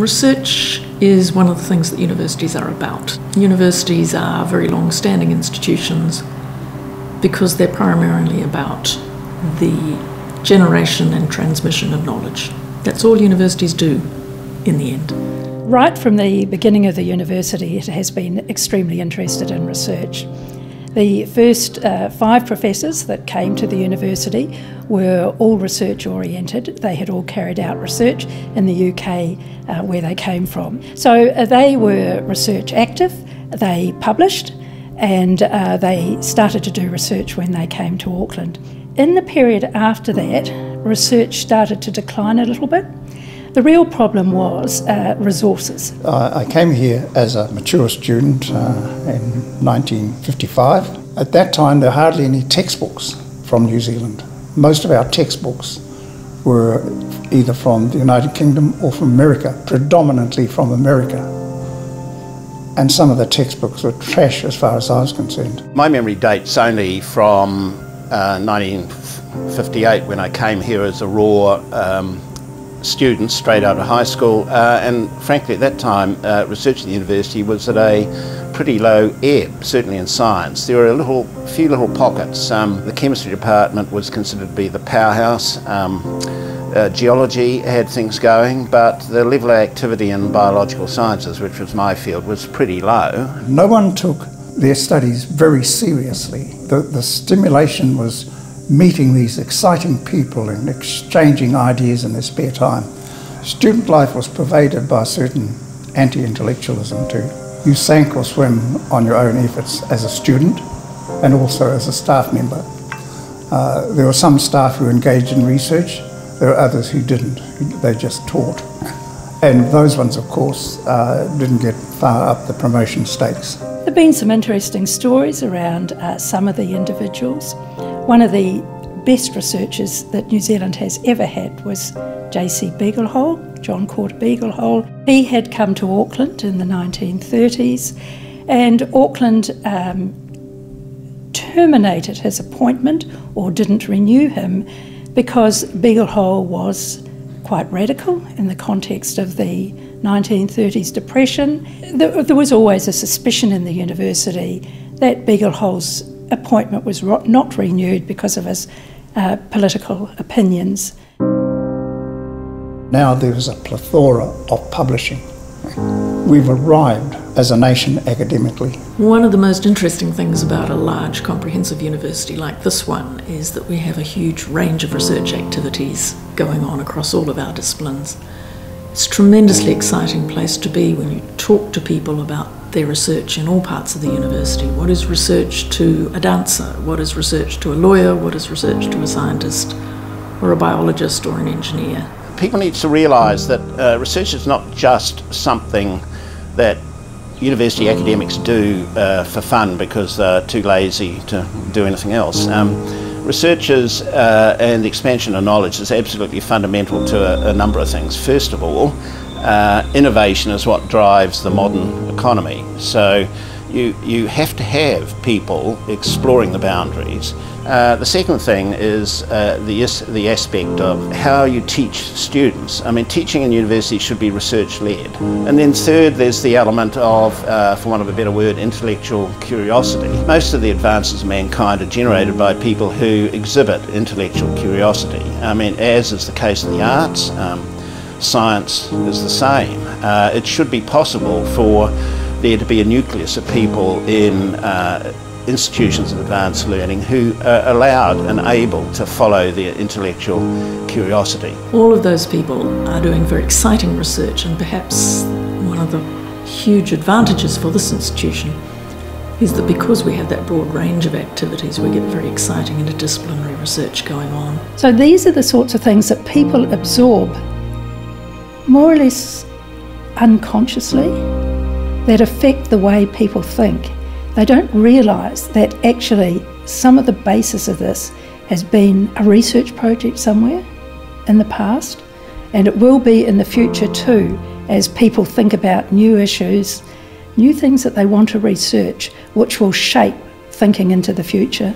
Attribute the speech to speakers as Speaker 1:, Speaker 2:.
Speaker 1: Research is one of the things that universities are about. Universities are very long-standing institutions because they're primarily about the generation and transmission of knowledge. That's all universities do in the end.
Speaker 2: Right from the beginning of the university, it has been extremely interested in research. The first 5 professors that came to the university were all research oriented. They had all carried out research in the UK where they came from. So they were research active, they published, and they started to do research when they came to Auckland. In the period after that, research started to decline a little bit. The real problem was resources.
Speaker 3: I came here as a mature student in 1955. At that time, there were hardly any textbooks from New Zealand. Most of our textbooks were either from the United Kingdom or from America, predominantly from America. And some of the textbooks were trash as far as I was concerned.
Speaker 4: My memory dates only from 1958 when I came here as a raw students straight out of high school, and frankly at that time research at the university was at a pretty low ebb, certainly in science. There were a few little pockets. The chemistry department was considered to be the powerhouse. Geology had things going, but the level of activity in biological sciences, which was my field, was pretty low.
Speaker 3: No one took their studies very seriously. The stimulation was meeting these exciting people and exchanging ideas in their spare time. Student life was pervaded by a certain anti-intellectualism too. You sank or swim on your own efforts as a student and also as a staff member. There were some staff who engaged in research, there were others who didn't, they just taught. And those ones, of course, didn't get far up the promotion stakes.
Speaker 2: There have been some interesting stories around some of the individuals. One of the best researchers that New Zealand has ever had was J.C. Beaglehole, John Corder Beaglehole. He had come to Auckland in the 1930s, and Auckland terminated his appointment or didn't renew him because Beaglehole was quite radical in the context of the 1930s depression. There was always a suspicion in the university that Beaglehole's appointment was not renewed because of his political opinions.
Speaker 3: Now there is a plethora of publishing. We've arrived as a nation academically.
Speaker 1: One of the most interesting things about a large comprehensive university like this one is that we have a huge range of research activities going on across all of our disciplines. It's a tremendously exciting place to be when you talk to people about their research in all parts of the university. What is research to a dancer? What is research to a lawyer? What is research to a scientist or a biologist or an engineer?
Speaker 4: People need to realise that research is not just something that university academics do for fun because they're too lazy to do anything else. Researchers and the expansion of knowledge is absolutely fundamental to a number of things. First of all, innovation is what drives the modern economy. So you have to have people exploring the boundaries. The second thing is the aspect of how you teach students. I mean, teaching in university should be research-led. And then third, there's the element of, for want of a better word, intellectual curiosity. Most of the advances of mankind are generated by people who exhibit intellectual curiosity. I mean, as is the case in the arts, science is the same. It should be possible for there to be a nucleus of people in institutions of advanced learning who are allowed and able to follow their intellectual curiosity.
Speaker 1: All of those people are doing very exciting research, and perhaps one of the huge advantages for this institution is that because we have that broad range of activities, we get very exciting interdisciplinary research going on.
Speaker 2: So these are the sorts of things that people absorb more or less unconsciously that affect the way people think. They don't realise that actually some of the basis of this has been a research project somewhere in the past, and it will be in the future too, as people think about new issues, new things that they want to research, which will shape thinking into the future.